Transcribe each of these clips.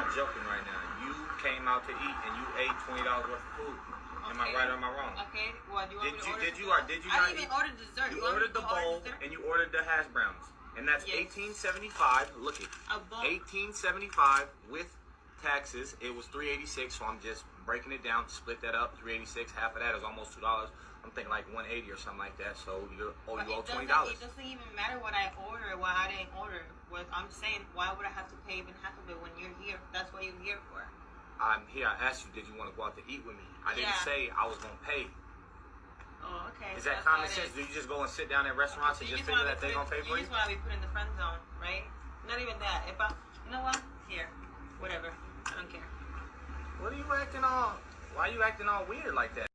not joking right now. You came out to eat and you ate $20 worth of food. Am I right or am I wrong? Okay. What do you want me to order? Did you I didn't even order dessert. You ordered the bowl and you ordered the hash browns, and that's $18.75. Look it. $18.75 with taxes. It was $3.86. So I'm just breaking it down. Split that up. $3.86. Half of that is almost $2. I'm thinking like $1.80 or something like that. So you owe $20. It doesn't even matter what I order, why I didn't order. What I'm saying, why would I have to pay even half of it when you're here? That's what you're here for. I'm here. I asked you, did you want to go out to eat with me? I didn't say I was going to pay. Oh, okay. Is that common sense? Do you just go and sit down at restaurants and just figure that they're going to pay for you? You just want to be put in the friend zone, right? Not even that. You know what? Here. Whatever. I don't care. What are you acting all... Why are you acting all weird like that?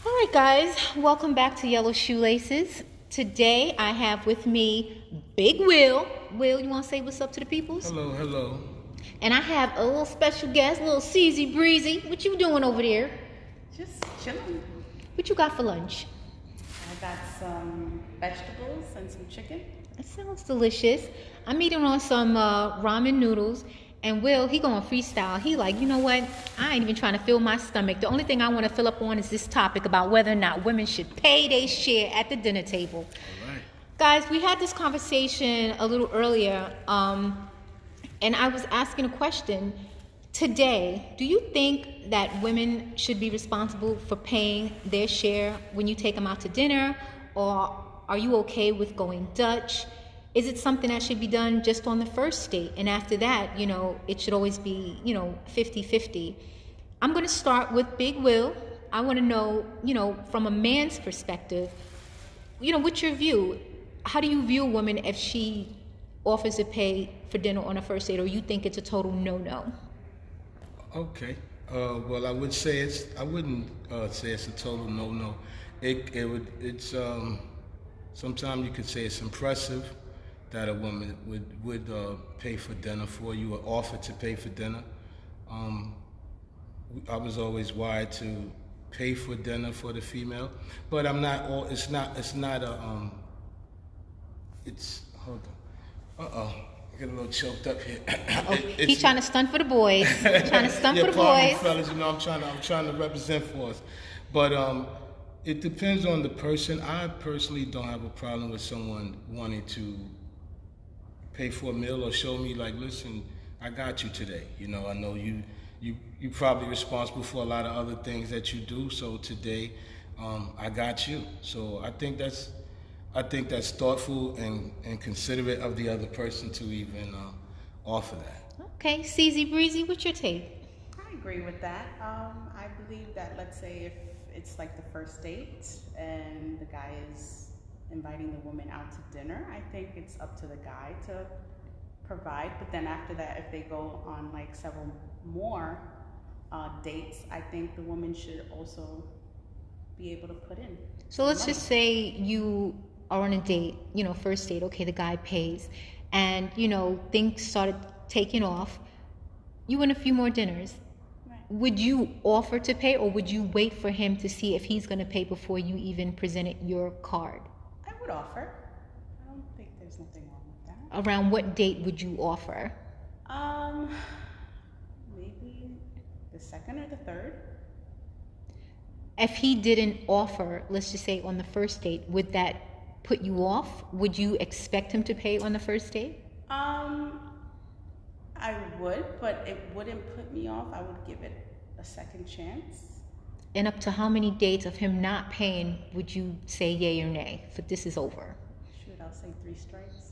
Alright guys, welcome back to Yellow Shoelaces. Today I have with me Big Will. Will, you want to say what's up to the peoples? Hello, hello. And I have a little special guest, little CZ Breezy. What you doing over there? Just chilling. What you got for lunch? I got some vegetables and some chicken. That sounds delicious. I'm eating on some ramen noodles. And Will, he going freestyle. He like, you know what? I ain't even trying to fill my stomach. The only thing I want to fill up on is this topic about whether or not women should pay their share at the dinner table. All right. Guys, we had this conversation a little earlier, and I was asking a question. Today, do you think that women should be responsible for paying their share when you take them out to dinner? Or are you okay with going Dutch? Is it something that should be done just on the first date? And after that, it should always be, 50-50. I'm going to start with Big Will. I want to know, from a man's perspective, what's your view? How do you view a woman if she offers to pay for dinner on a first date, or you think it's a total no-no? Okay. Well, I wouldn't say it's a total no-no. It's sometimes you could say it's impressive that a woman would pay for dinner for you or offer to pay for dinner. I was always wired to pay for dinner for the female, but I'm not. It's not a. Hold on. I get a little choked up here. He's trying to stunt for the boys. Trying to stunt for the pardon me, boys. fellas. I'm trying to represent for us, but it depends on the person. I personally don't have a problem with someone wanting to pay for a meal or show me like, listen, I got you today. I know you probably responsible for a lot of other things that you do. So today, I got you. So I think that's thoughtful and considerate of the other person to even offer that. Okay, CZ Breezy, what's your take? I agree with that. I believe that, let's say, if it's like the first date and the guy is inviting the woman out to dinner, I think it's up to the guy to provide. But then after that, if they go on like several more dates, I think the woman should also be able to put in. So let's just say you are on a date, first date, okay, the guy pays, and, things started taking off. You went a few more dinners. Right. Would you offer to pay, or would you wait for him to see if he's going to pay before you even presented your card? I would offer. I don't think there's nothing wrong with that. Around what date would you offer? Maybe the second or the third. If he didn't offer, let's just say on the first date, would that put you off? Would you expect him to pay on the first date? I would, but it wouldn't put me off. I would give it a second chance. And up to how many dates of him not paying would you say yay or nay for this is over? Shoot, I'll say 3 strikes.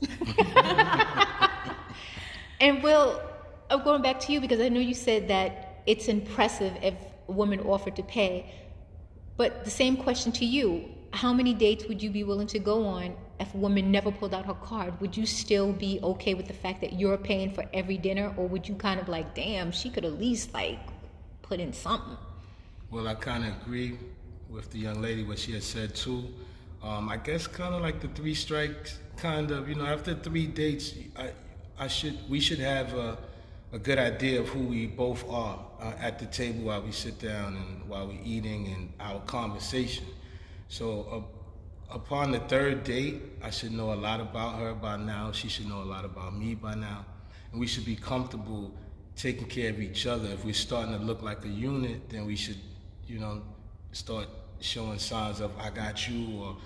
And Will, I'm going back to you because I know you said that it's impressive if a woman offered to pay. But the same question to you, how many dates would you be willing to go on if a woman never pulled out her card? Would you still be okay with the fact that you're paying for every dinner, or would you kind of like, damn, she could at least like put in something? Well, I kind of agree with the young lady what she had said too. I guess kind of like the 3 strikes, kind of, after 3 dates, we should have a good idea of who we both are at the table while we sit down and while we're eating and our conversation. So upon the third date, I should know a lot about her by now. She should know a lot about me by now. And we should be comfortable taking care of each other. If we're starting to look like a unit, then we should, start showing signs of I got you, or,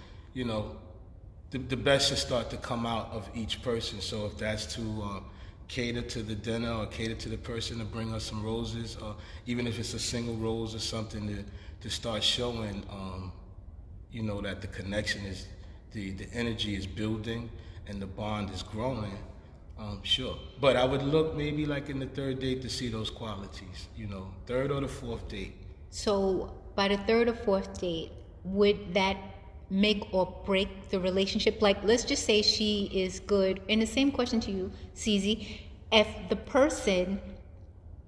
the best should start to come out of each person. So if that's to cater to the dinner or cater to the person to bring us some roses, or even if it's a single rose or something to start showing, that the connection is, the energy is building and the bond is growing, sure. But I would look maybe like in the third date to see those qualities, third or the fourth date. So by the third or fourth date, would that make or break the relationship? Like, let's just say she is good. And the same question to you, CZ. If the person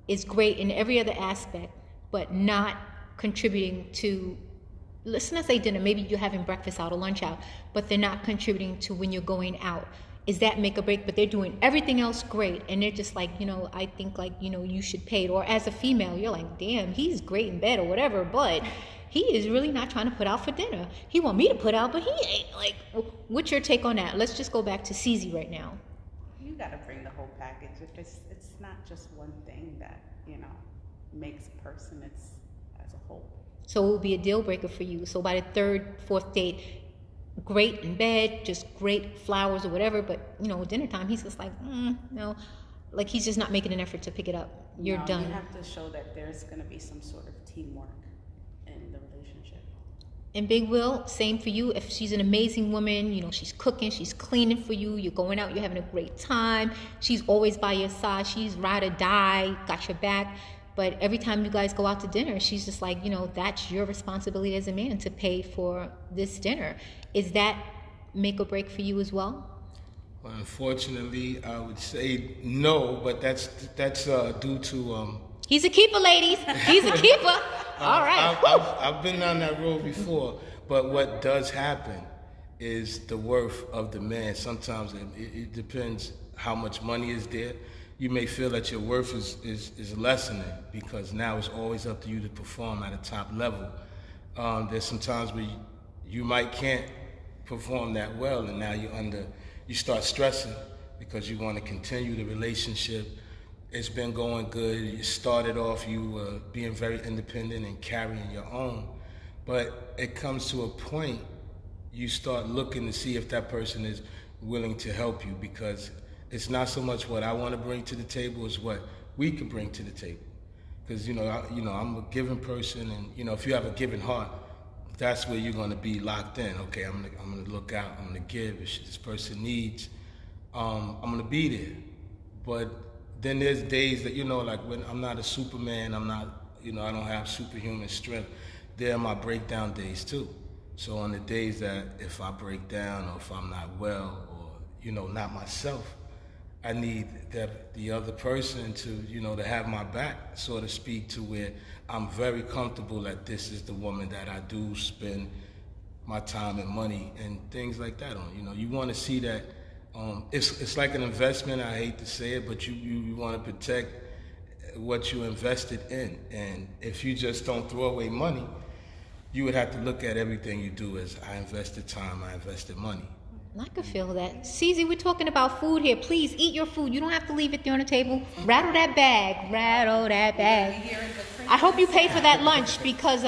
is great in every other aspect, but not contributing to, let's not say dinner, maybe you're having breakfast out or lunch out, but they're not contributing to when you're going out. Is that make or break? But they're doing everything else great, and they're just like, I think like, you should pay it. Or as a female, you're like, damn, he's great in bed or whatever, but he is really not trying to put out for dinner. He want me to put out, but he ain't. Like, what's your take on that? Let's just go back to CZ right now. You got to bring the whole package. If it's not just one thing that, makes a person, it's as a whole. So it will be a deal breaker for you. So by the third, fourth date, great in bed, just great flowers or whatever, but dinner time, he's just like, no, like he's just not making an effort to pick it up. You're done. You have to show that there's going to be some sort of teamwork in the relationship. And Big Will, same for you. If she's an amazing woman, she's cooking, she's cleaning for you, you're going out, you're having a great time, she's always by your side, she's ride or die, got your back. But every time you guys go out to dinner, she's just like, that's your responsibility as a man to pay for this dinner. Is that make or break for you as well? Well, unfortunately, I would say no, but that's due to... He's a keeper, ladies. He's a keeper. All right. I've been down that road before, but what does happen is the worth of the man. Sometimes it depends how much money is there. You may feel that your worth is lessening because now it's always up to you to perform at a top level. There's some times where you can't perform that well, and now you start stressing because you want to continue the relationship. It's been going good. You started off being very independent and carrying your own, but it comes to a point you start looking to see if that person is willing to help you, because it's not so much what I want to bring to the table as what we can bring to the table. Because I'm a giving person, and if you have a giving heart, that's where you're going to be locked in. Okay, I'm going to look out. I'm going to give. If this person needs, I'm going to be there. But then there's days that like when I'm not a Superman, I'm not I don't have superhuman strength. There are my breakdown days too. So on the days that if I break down or if I'm not well or not myself, I need the other person to, to have my back, so to speak, to where I'm very comfortable that this is the woman that I do spend my time and money and things like that on. You want to see that it's like an investment. I hate to say it, but you want to protect what you invested in. And if you just don't throw away money, you would have to look at everything you do as I invested time, I invested money. I can feel that. CZ, we're talking about food here. Please eat your food. You don't have to leave it there on the table. Rattle that bag. Rattle that bag. I hope you pay for that lunch, because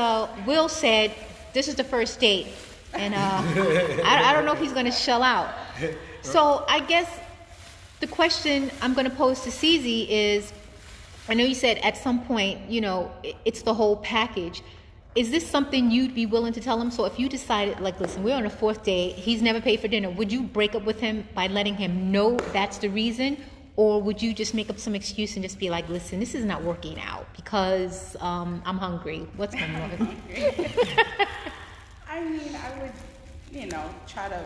Will said this is the first date. And I don't know if he's going to shell out. So I guess the question I'm going to pose to CZ is, I know you said at some point, it's the whole package. Is this something you'd be willing to tell him? So if you decided, like, listen, we're on a fourth date, he's never paid for dinner, would you break up with him by letting him know that's the reason? Or would you just make up some excuse and just be like, listen, this is not working out because I'm hungry. What's going on? I mean, I would, try to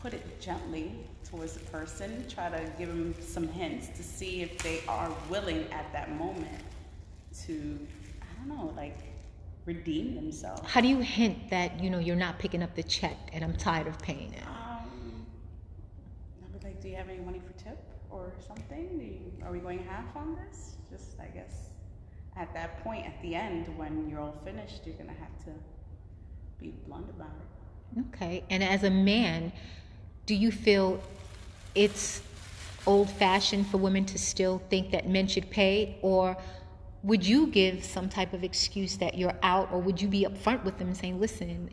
put it gently towards the person, try to give them some hints to see if they are willing at that moment to, I don't know, like, redeem themselves. How do you hint that, you're not picking up the check and I'm tired of paying it? I'll be like, do you have any money for tip? or something? Are we going half on this? Just, I guess, at that point, at the end, when you're all finished, you're gonna have to be blunt about it. Okay. And as a man, do you feel it's old-fashioned for women to still think that men should pay, or would you give some type of excuse that you're out, or would you be upfront with them and saying, listen,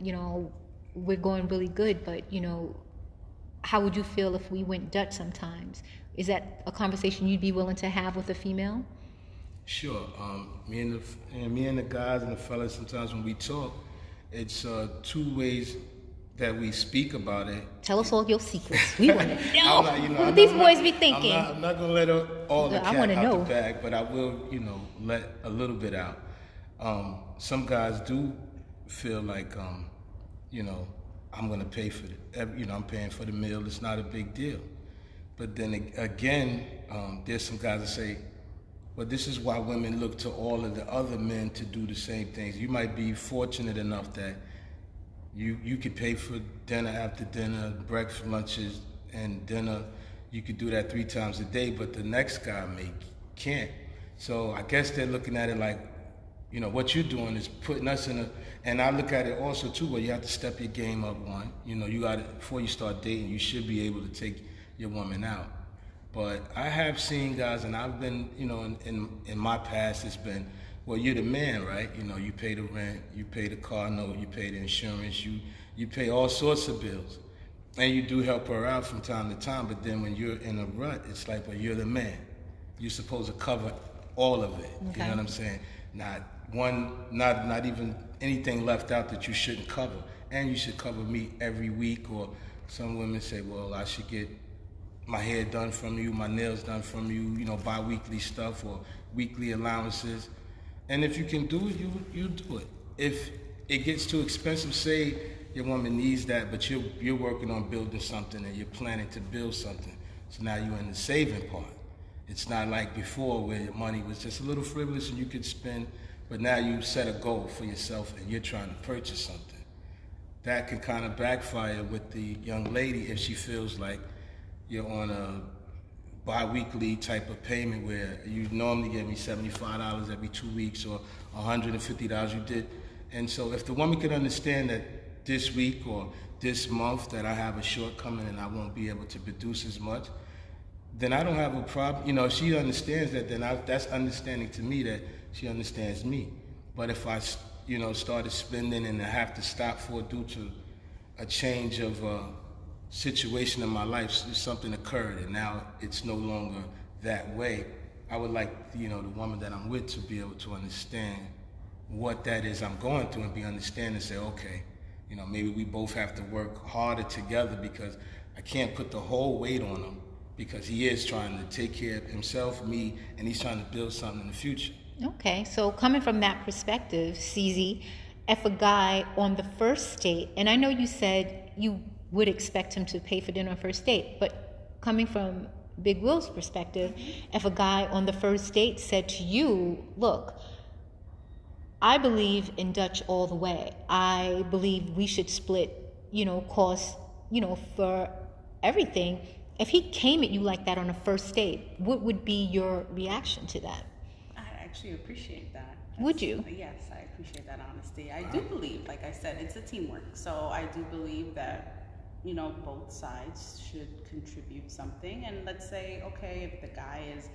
we're going really good, but how would you feel if we went Dutch sometimes? Is that a conversation you'd be willing to have with a female? Sure. Me and the guys and the fellas, sometimes when we talk, it's two ways that we speak about it. Tell us all your secrets. We want to know. What these boys be thinking. I'm not going to let all the cat out know. the bag, but I will, let a little bit out. Some guys do feel like, I'm going to pay for it. I'm paying for the meal. It's not a big deal. But then again, there's some guys that say, well, this is why women look to all of the other men to do the same things. You might be fortunate enough that you could pay for dinner after dinner, breakfast, lunches, and dinner. You could do that 3 times a day, but the next guy can't. So I guess they're looking at it like, what you're doing is putting us in and I look at it also too, where you have to step your game up one. You got to, before you start dating, you should be able to take your woman out. But I have seen guys, and I've been, in my past, it's been, well, you're the man, right? You pay the rent, you pay the car note, you pay the insurance, you pay all sorts of bills. And you do help her out from time to time, but then when you're in a rut, it's like, well, you're the man. You're supposed to cover all of it. Okay. You know what I'm saying? Not even anything left out that you shouldn't cover. And you should cover me every week, or some women say, well, I should get my hair done from you, my nails done from you, bi-weekly stuff or weekly allowances. And if you can do it, you do it. If it gets too expensive, say your woman needs that, but you're working on building something and you're planning to build something. So now you're in the saving part. It's not like before where your money was just a little frivolous and you could spend, but now you set a goal for yourself and you're trying to purchase something. That can kind of backfire with the young lady if she feels like you're on a bi-weekly type of payment where you normally give me $75 every 2 weeks or $150 you did. And so if the woman could understand that this week or this month that I have a shortcoming and I won't be able to produce as much, then I don't have a problem. If she understands that, then that's understanding to me that she understands me. But if I, started spending and I have to stop due to a change of situation in my life, something occurred and now it's no longer that way, I would like, the woman that I'm with to be able to understand what that is I'm going through and be understanding and say, okay, maybe we both have to work harder together because I can't put the whole weight on him because he is trying to take care of himself, me, and he's trying to build something in the future. Okay, so coming from that perspective, CZ, if a guy on the first date, and I know you said you would expect him to pay for dinner on first date, but coming from Big Will's perspective, if a guy on the first date said to you, look, I believe in Dutch all the way. I believe we should split, costs, for everything. If he came at you like that on a first date, what would be your reaction to that? I actually appreciate that. Would you? Yes, I appreciate that honesty. I do believe, like I said, it's a teamwork. So I do believe that, both sides should contribute something. And let's say, okay, if the guy is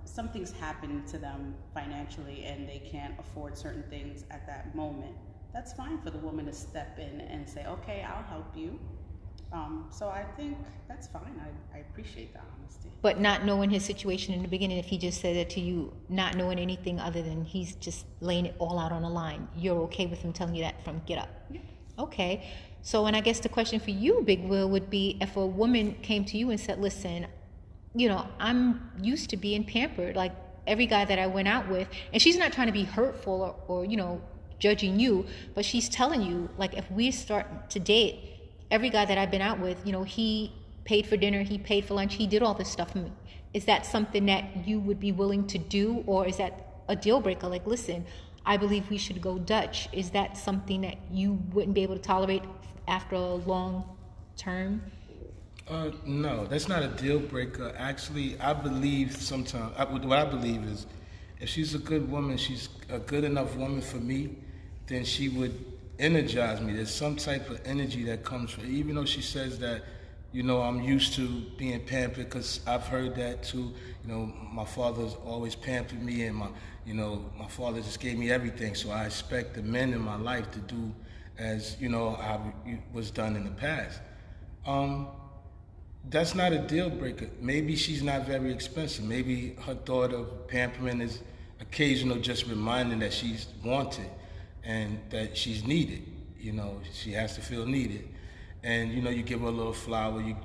something's happened to them financially and they can't afford certain things at that moment, that's fine for the woman to step in and say, okay, I'll help you. So I think that's fine. I appreciate that honesty. But not knowing his situation in the beginning, if he just said it to you, not knowing anything other than he's just laying it all out on the line, you're okay with him telling you that from get up? Yeah. Okay. So, and I guess the question for you, Big Will, would be if a woman came to you and said, listen, I'm used to being pampered, like every guy that I went out with, and she's not trying to be hurtful or judging you, but she's telling you, like, if we start to date, every guy that I've been out with, he paid for dinner, he paid for lunch, he did all this stuff for me. Is that something that you would be willing to do, or is that a deal breaker? Like, listen, I believe we should go Dutch. Is that something that you wouldn't be able to tolerate after a long term? No, that's not a deal breaker. Actually, I believe sometimes, what I believe is if she's a good woman, she's a good enough woman for me, then she would energize me. There's some type of energy that comes from, even though she says that, I'm used to being pampered, because I've heard that too. My father's always pampered me, and my father just gave me everything. So I expect the men in my life to do as, how it was done in the past. That's not a deal breaker. Maybe she's not very expensive. Maybe her thought of pampering is occasional, just reminding that she's wanted and that she's needed. She has to feel needed. And, you give her a little flower, you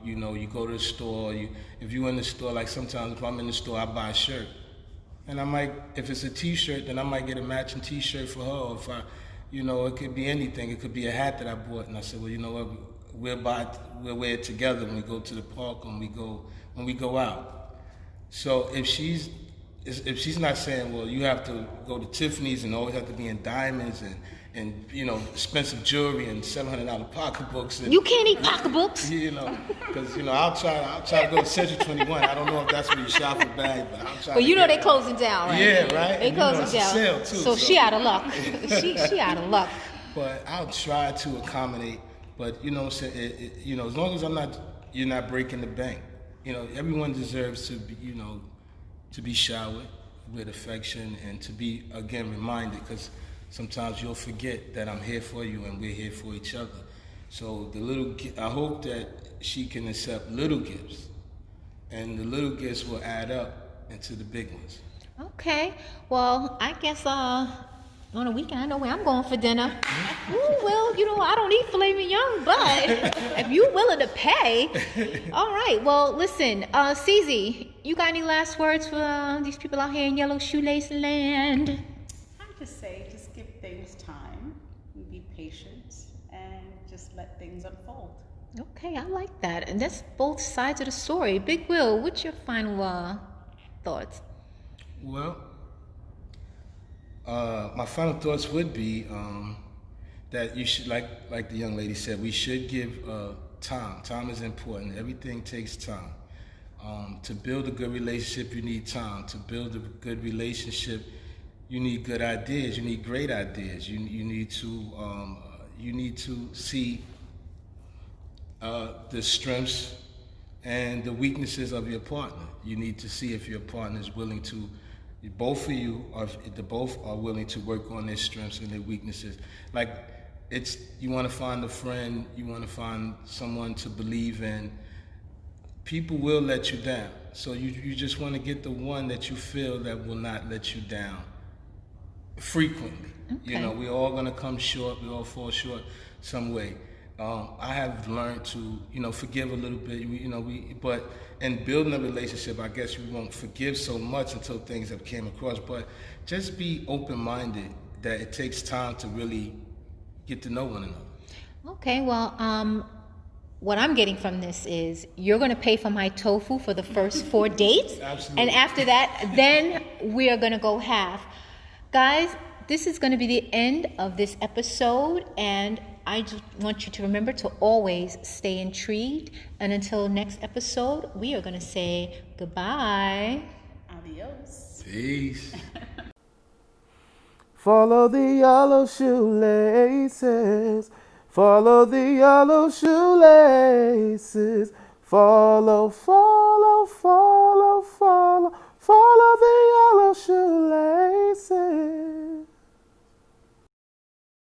go to the store, if you're in the store, like sometimes if I'm in the store, I buy a shirt. And I might, if it's a t-shirt, then I might get a matching t-shirt for her. Or if it could be anything. It could be a hat that I bought. And I said, well, you know what? We'll wear it together when we go to the park, when we go out. So if she's not saying, well, you have to go to Tiffany's and always have to be in diamonds and expensive jewelry and $700 pocketbooks. And, you can't eat pocketbooks. Because I'll try to go to Century 21. I don't know if that's where you shop for bags, but I'll try. Well, they're closing down, right? Yeah, right. They closing down. Sale too, so she out of luck. she out of luck. But I'll try to accommodate. But as long as you're not breaking the bank. Everyone deserves to be, to be showered with affection and to be, again, reminded, because sometimes you'll forget that I'm here for you and we're here for each other. So I hope that she can accept little gifts, and the little gifts will add up into the big ones. Okay. Well, I guess on a weekend, I know where I'm going for dinner. Ooh, well, I don't eat filet mignon, but if you're willing to pay, all right. Well, listen, CZ, you got any last words for these people out here in Yellow Shoelace Land? I just say, just give things time, and be patient, and just let things unfold. Okay, I like that. And that's both sides of the story. Big Will, what's your final thoughts? Well, my final thoughts would be that you should, like the young lady said, we should give time. Time is important. Everything takes time. To build a good relationship, you need time. To build a good relationship, you need good ideas. You need great ideas. You need to see the strengths and the weaknesses of your partner. You need to see if your partner is willing to. Both of you are willing to work on their strengths and their weaknesses. You want to find a friend, you want to find someone to believe in. People will let you down. So you just want to get the one that you feel that will not let you down frequently. Okay. We're all going to come short. We all fall short some way. I have learned to, forgive a little bit, but in building a relationship, I guess we won't forgive so much until things have came across, but just be open-minded that it takes time to really get to know one another. Okay, well, what I'm getting from this is you're going to pay for my tofu for the first 4 dates. Absolutely. And after that, then we are going to go half. Guys, this is going to be the end of this episode, and I just want you to remember to always stay intrigued. And until next episode, we are going to say goodbye. Adios. Peace. Follow the yellow shoelaces. Follow the yellow shoelaces. Follow, follow, follow, follow. Follow the yellow shoelaces.